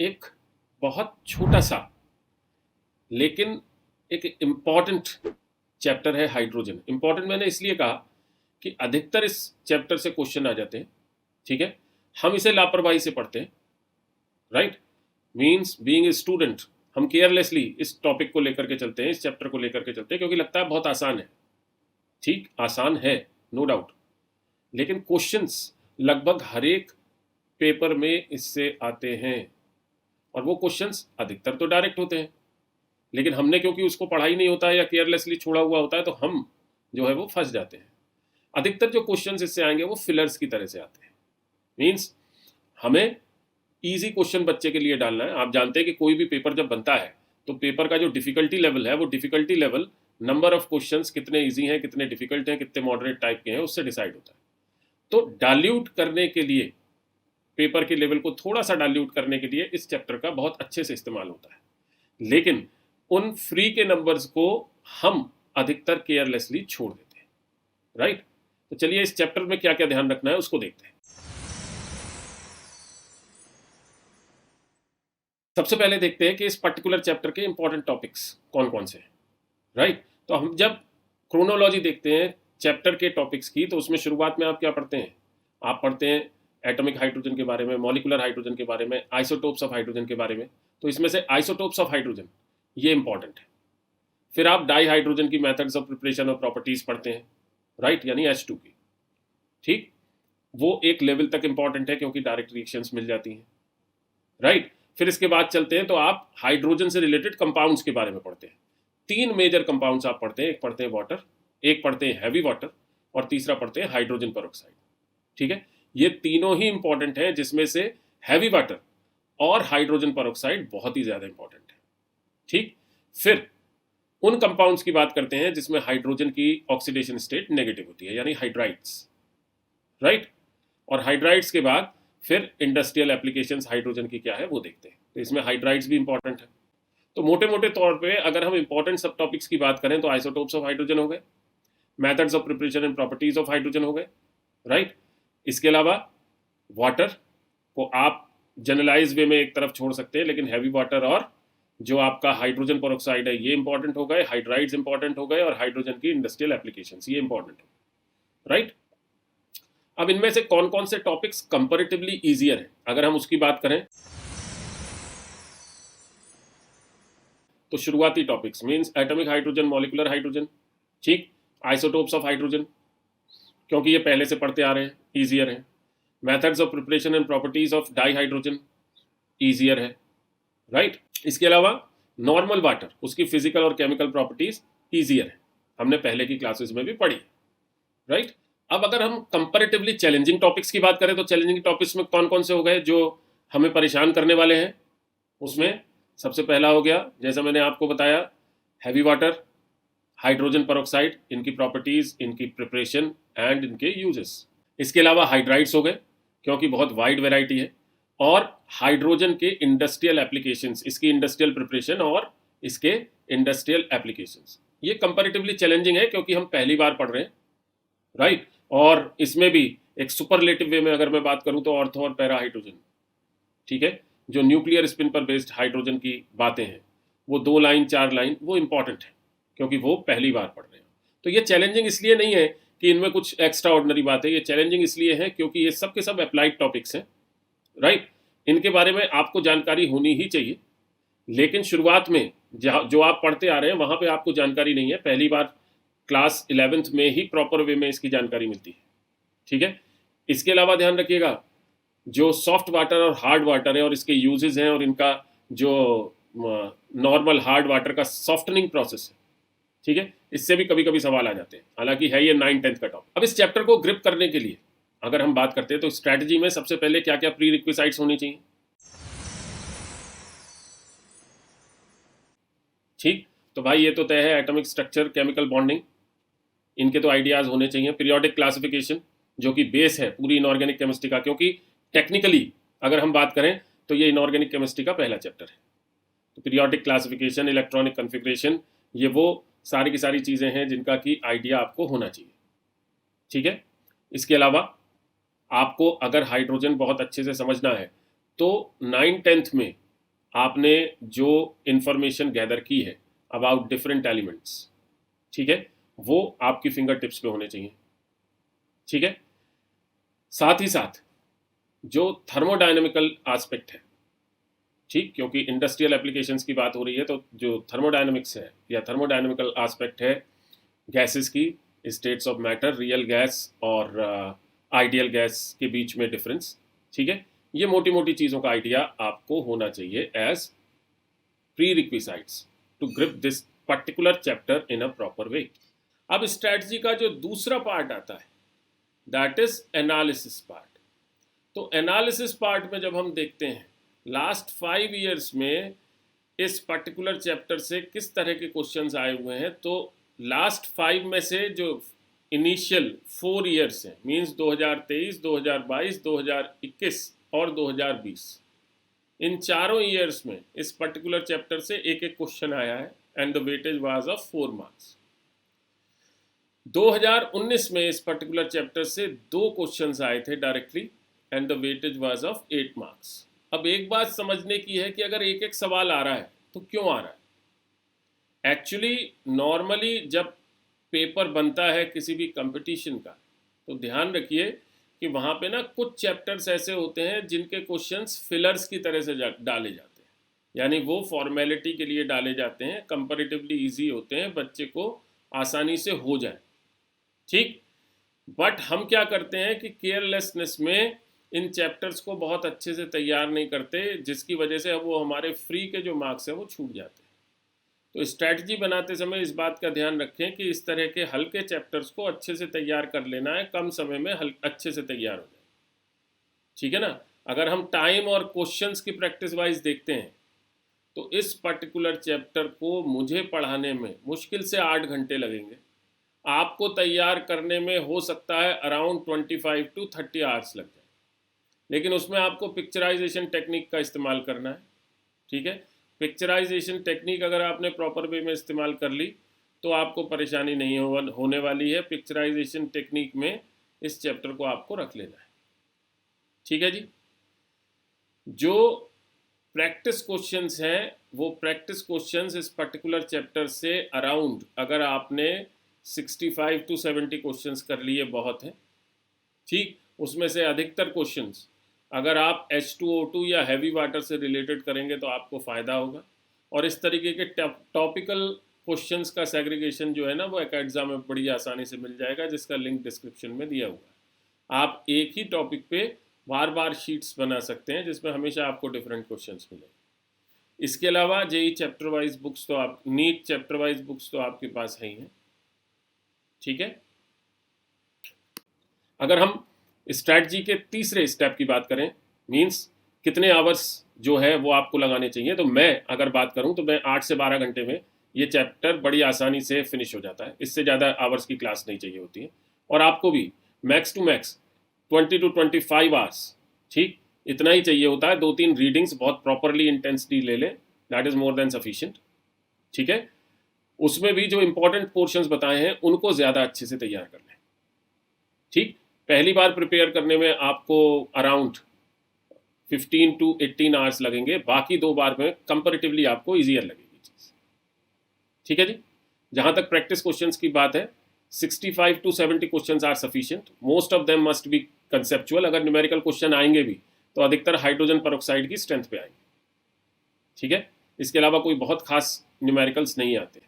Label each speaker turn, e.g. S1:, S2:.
S1: एक बहुत छोटा सा लेकिन एक इम्पॉर्टेंट चैप्टर है हाइड्रोजन। इम्पॉर्टेंट मैंने इसलिए कहा कि अधिकतर इस चैप्टर से क्वेश्चन आ जाते हैं, ठीक है। हम इसे लापरवाही से पढ़ते हैं, right. Means being a student हम केयरलेसली इस टॉपिक को लेकर के चलते हैं, इस चैप्टर को लेकर के चलते हैं, क्योंकि लगता है बहुत आसान है। ठीक, आसान है, नो डाउट, लेकिन क्वेश्चंस लगभग हर एक पेपर में इससे आते हैं, और वो क्वेश्चंस अधिकतर तो डायरेक्ट होते हैं, लेकिन हमने क्योंकि उसको पढ़ा ही नहीं होता है या केयरलेसली छोड़ा हुआ होता है, तो हम जो है वो फंस जाते हैं। अधिकतर जो क्वेश्चंस इससे आएंगे वो फिलर्स की तरह से आते हैं। मीन्स हमें इजी क्वेश्चन बच्चे के लिए डालना है। आप जानते हैं कि कोई भी पेपर जब बनता है तो पेपर का जो डिफिकल्टी लेवल है, वो difficulty level number of questions कितने इजी हैं, कितने डिफिकल्ट हैं, कितने मॉडरेट टाइप के हैं, उससे डिसाइड होता है। तो डाल्यूट करने के लिए, पेपर के लेवल को थोड़ा सा डाल्यूट करने के लिए इस चैप्टर का बहुत अच्छे से इस्तेमाल होता है, लेकिन उन फ्री के नंबर्स को हम अधिकतर केयरलेसली छोड़ देते हैं, राइट। तो चलिए इस चैप्टर में क्या क्या ध्यान रखना है उसको देखते हैं। सबसे पहले देखते हैं कि इस पर्टिकुलर चैप्टर के इंपॉर्टेंट टॉपिक्स कौन कौन से हैं, राइट। तो हम जब क्रोनोलॉजी देखते हैं चैप्टर के टॉपिक्स की, तो उसमें शुरुआत में आप क्या पढ़ते हैं? आप पढ़ते हैं एटॉमिक हाइड्रोजन के बारे में, मॉलिकुलर हाइड्रोजन के बारे में, आइसोटोप्स ऑफ हाइड्रोजन के बारे में। तो इसमें से आइसोटोप्स ऑफ हाइड्रोजन ये इंपॉर्टेंट है। फिर आप डाई हाइड्रोजन की मेथड्स ऑफ प्रिपरेशन और प्रॉपर्टीज पढ़ते हैं, राइट, यानी H2 की। ठीक, वो एक लेवल तक इंपॉर्टेंट है क्योंकि डायरेक्ट रिएक्शंस मिल जाती हैं, राइट। फिर इसके बाद चलते हैं तो आप हाइड्रोजन से रिलेटेड कंपाउंड्स के बारे में पढ़ते हैं। 3 मेजर कंपाउंड्स आप पढ़ते हैं, एक पढ़ते हैं वाटर, एक पढ़ते हैं हैवी वाटर, और तीसरा पढ़ते हैं हाइड्रोजन पेरोक्साइड। ठीक है, ये तीनों ही इंपॉर्टेंट हैं, जिसमें से हैवी वाटर और हाइड्रोजन पेरोक्साइड बहुत ही ज्यादा इंपॉर्टेंट है। ठीक, फिर उन कंपाउंड्स की बात करते हैं जिसमें हाइड्रोजन की ऑक्सीडेशन स्टेट नेगेटिव होती है, यानी हाइड्राइड्स, राइट। और हाइड्राइड्स के बाद फिर इंडस्ट्रियल एप्लीकेशंस हाइड्रोजन की क्या है वो देखते हैं। तो इसमें हाइड्राइड्स भी इंपॉर्टेंट है। तो मोटे मोटे तौर पे अगर हम इंपॉर्टेंट सब टॉपिक्स की बात करें तो आइसोटोप्स ऑफ हाइड्रोजन हो गए, methods of preparation and properties of hydrogen हो गए, राइट। इसके अलावा वाटर को आप जनरलाइज वे में एक तरफ छोड़ सकते हैं, लेकिन हैवी वाटर और जो आपका हाइड्रोजन पेरोक्साइड है ये इंपॉर्टेंट हो गए, हाइड्राइड्स इंपॉर्टेंट हो गए, और हाइड्रोजन की इंडस्ट्रियल एप्लीकेशंस ये इंपॉर्टेंट हो, राइट। अब इनमें से कौन कौन से टॉपिक्स कंपैरेटिवली इजियर हैं अगर हम उसकी बात करें, तो शुरुआती topics means atomic hydrogen, molecular hydrogen, ठीक, आइसोटोप्स ऑफ हाइड्रोजन, क्योंकि ये पहले से पढ़ते आ रहे हैं, इजियर है। Methods of preparation and properties of di hydrogen, easier है, राइट। इसके अलावा नॉर्मल वाटर, उसकी फिजिकल और केमिकल प्रॉपर्टीज इजियर है, हमने पहले की क्लासेस में भी पढ़ी, राइट। अब अगर हम कंपैरेटिवली चैलेंजिंग टॉपिक्स की बात करें तो चैलेंजिंग टॉपिक्स में कौन कौन से हो गए जो हमें परेशान करने वाले हैं? उसमें सबसे पहला हो गया, जैसा मैंने आपको बताया, हैवी वाटर, हाइड्रोजन पेरोक्साइड, इनकी प्रॉपर्टीज, इनकी प्रिपरेशन एंड इनके यूजेस। इसके अलावा हाइड्राइड्स हो गए, क्योंकि बहुत वाइड वैरायटी है, और हाइड्रोजन के इंडस्ट्रियल एप्लीकेशंस, इसकी इंडस्ट्रियल प्रिपरेशन और इसके इंडस्ट्रियल एप्लीकेशंस। ये कंपैरेटिवली चैलेंजिंग है क्योंकि हम पहली बार पढ़ रहे हैं, राइट। और इसमें भी एक सुपरलेटिव वे में अगर मैं बात करूं तो ऑर्थो और पैरा हाइड्रोजन, ठीक है, जो न्यूक्लियर स्पिन पर बेस्ड हाइड्रोजन की बातें हैं, वो 2 लाइन 4 लाइन वो इंपॉर्टेंट है क्योंकि वो पहली बार पढ़ रहे हैं। तो ये चैलेंजिंग इसलिए नहीं है कि इनमें कुछ एक्स्ट्रा ऑर्डिनरी बात है, ये चैलेंजिंग इसलिए है क्योंकि ये सब के सब अप्लाइड टॉपिक्स हैं, राइट। इनके बारे में आपको जानकारी होनी ही चाहिए, लेकिन शुरुआत में जो आप पढ़ते आ रहे हैं वहां पे आपको जानकारी नहीं है, पहली बार क्लास 11th में ही प्रॉपर वे में इसकी जानकारी मिलती है, ठीक है। इसके अलावा ध्यान रखिएगा, जो सॉफ्ट वाटर और हार्ड वाटर है और इसके यूजेस हैं और इनका जो नॉर्मल हार्ड वाटर का सॉफ्टनिंग प्रोसेस है, ठीक है, इससे भी कभी कभी सवाल आ जाते हैं, हालांकि है ये 9-10th का टॉपिक। अब इस चैप्टर को ग्रिप करने के लिए अगर हम बात करते हैं तो स्ट्रैटेजी में सबसे पहले क्या क्या प्री रिक्विसाइट्स होनी चाहिए, ठीक। तो भाई ये तो तय है, एटॉमिक स्ट्रक्चर, केमिकल बॉन्डिंग, इनके तो आइडियाज होने चाहिए। पीरियोडिक क्लासिफिकेशन जो कि बेस है पूरी इनऑर्गेनिक केमिस्ट्री का, क्योंकि टेक्निकली अगर हम बात करें तो ये इनऑर्गेनिक केमिस्ट्री का पहला चैप्टर है। तो पीरियोडिक क्लासिफिकेशन, इलेक्ट्रॉनिक कन्फिग्रेशन, ये वो सारी की सारी चीज़ें हैं जिनका कि आइडिया आपको होना चाहिए, ठीक है। इसके अलावा आपको अगर हाइड्रोजन बहुत अच्छे से समझना है तो 9-10th में आपने जो इंफॉर्मेशन गैदर की है अबाउट डिफरेंट एलिमेंट्स, ठीक है, वो आपकी फिंगर टिप्स पे होने चाहिए। ठीक है, साथ ही साथ जो थर्मोडायनेमिकल एस्पेक्ट है, ठीक, क्योंकि इंडस्ट्रियल एप्लीकेशंस की बात हो रही है, तो जो थर्मोडायनेमिक्स है या थर्मोडायनेमिकल एस्पेक्ट है गैसेस की, states of matter, real gas और आइडियल गैस के बीच में डिफरेंस, ठीक है, ये मोटी मोटी चीज़ों का आइडिया आपको होना चाहिए as prerequisites to grip this particular chapter in a proper way. अब स्ट्रैटेजी का जो दूसरा पार्ट आता है दैट इज एनालिसिस पार्ट। तो एनालिसिस पार्ट में जब हम देखते हैं लास्ट 5 ईयर्स में इस पर्टिकुलर चैप्टर से किस तरह के क्वेश्चंस आए हुए हैं, तो लास्ट 5 में से जो इनिशियल 4 ईयर्स हैं, मींस 2023, 2022, 2021 और 2020, इन चारों ईयर्स में इस पर्टिकुलर चैप्टर से एक एक क्वेश्चन आया है and the weightage was of 4 marks. 2019 में इस पर्टिकुलर चैप्टर से 2 क्वेश्चंस आए थे directly and the weightage was of 8 marks. अब एक बात समझने की है कि अगर एक एक सवाल आ रहा है तो क्यों आ रहा है। एक्चुअली नॉर्मली जब पेपर बनता है किसी भी कंपटीशन का, तो ध्यान रखिए कि वहाँ पे ना कुछ चैप्टर्स ऐसे होते हैं जिनके क्वेश्चंस फिलर्स की तरह से डाले जाते हैं, यानी वो फॉर्मेलिटी के लिए डाले जाते हैं, कंपैरेटिवली इजी होते हैं, बच्चे को आसानी से हो जाए, ठीक। बट हम क्या करते हैं कि केयरलेसनेस में इन चैप्टर्स को बहुत अच्छे से तैयार नहीं करते, जिसकी वजह से वो हमारे फ्री के जो मार्क्स हैं वो छूट जाते हैं। तो स्ट्रैटेजी बनाते समय इस बात का ध्यान रखें कि इस तरह के हल्के चैप्टर्स को अच्छे से तैयार कर लेना है, कम समय में अच्छे से तैयार हो जाए, ठीक है ना। अगर हम टाइम और क्वेश्चंस की प्रैक्टिस वाइज देखते हैं तो इस पर्टिकुलर चैप्टर को मुझे पढ़ाने में मुश्किल से 8 घंटे लगेंगे, आपको तैयार करने में हो सकता है अराउंड 25 to 30 आवर्स लग जाए, लेकिन उसमें आपको पिक्चराइजेशन टेक्निक का इस्तेमाल करना है, ठीक है। पिक्चराइजेशन टेक्निक अगर आपने प्रॉपर वे में इस्तेमाल कर ली तो आपको परेशानी नहीं होने वाली है। पिक्चराइजेशन टेक्निक में इस चैप्टर को आपको रख लेना है, ठीक है जी। जो प्रैक्टिस क्वेश्चंस हैं वो प्रैक्टिस क्वेश्चंस इस पर्टिकुलर चैप्टर से अराउंड, अगर आपने 65 to 70 क्वेश्चंस कर लिए बहुत है, ठीक। उसमें से अधिकतर क्वेश्चंस अगर आप H2O2 या हैवी वाटर से रिलेटेड करेंगे तो आपको फ़ायदा होगा, और इस तरीके के टॉपिकल क्वेश्चंस का सेग्रीगेशन जो है ना वो एकेडजा में बड़ी आसानी से मिल जाएगा, जिसका लिंक डिस्क्रिप्शन में दिया हुआ है। आप एक ही टॉपिक पे बार बार शीट्स बना सकते हैं जिसमें हमेशा आपको डिफरेंट क्वेश्चंस मिलेंगे। इसके अलावा जेई चैप्टर वाइज बुक्स तो आप, नीट चैप्टर वाइज बुक्स तो आपके पास है ही हैं, ठीक है। अगर हम स्ट्रैटेजी के तीसरे स्टेप की बात करें, मींस कितने आवर्स जो है वो आपको लगाने चाहिए, तो मैं अगर बात करूं तो मैं 8 से 12 घंटे में ये चैप्टर बड़ी आसानी से फिनिश हो जाता है। इससे ज़्यादा आवर्स की क्लास नहीं चाहिए होती है, और आपको भी max to max 20 to 25 hours, ठीक, इतना ही चाहिए होता है। 2-3 रीडिंग्स बहुत प्रॉपरली इंटेंसिटी ले लें, that is more than sufficient, ठीक है। उसमें भी जो इंपॉर्टेंट पोर्शंस बताए हैं उनको ज़्यादा अच्छे से तैयार कर लें, ठीक। पहली बार प्रिपेयर करने में आपको अराउंड 15 to 18 आवर्स लगेंगे, बाकी 2 बार में कंपैरेटिवली आपको ईजियर लगेगी चीज़, ठीक है जी। जहाँ तक प्रैक्टिस क्वेश्चंस की बात है, 65 to 70 questions are sufficient, most of them must be conceptual. अगर न्यूमेरिकल क्वेश्चन आएंगे भी तो अधिकतर हाइड्रोजन पेरोक्साइड की स्ट्रेंथ पे आएंगे, ठीक है। इसके अलावा कोई बहुत खास न्यूमेरिकल्स नहीं आते।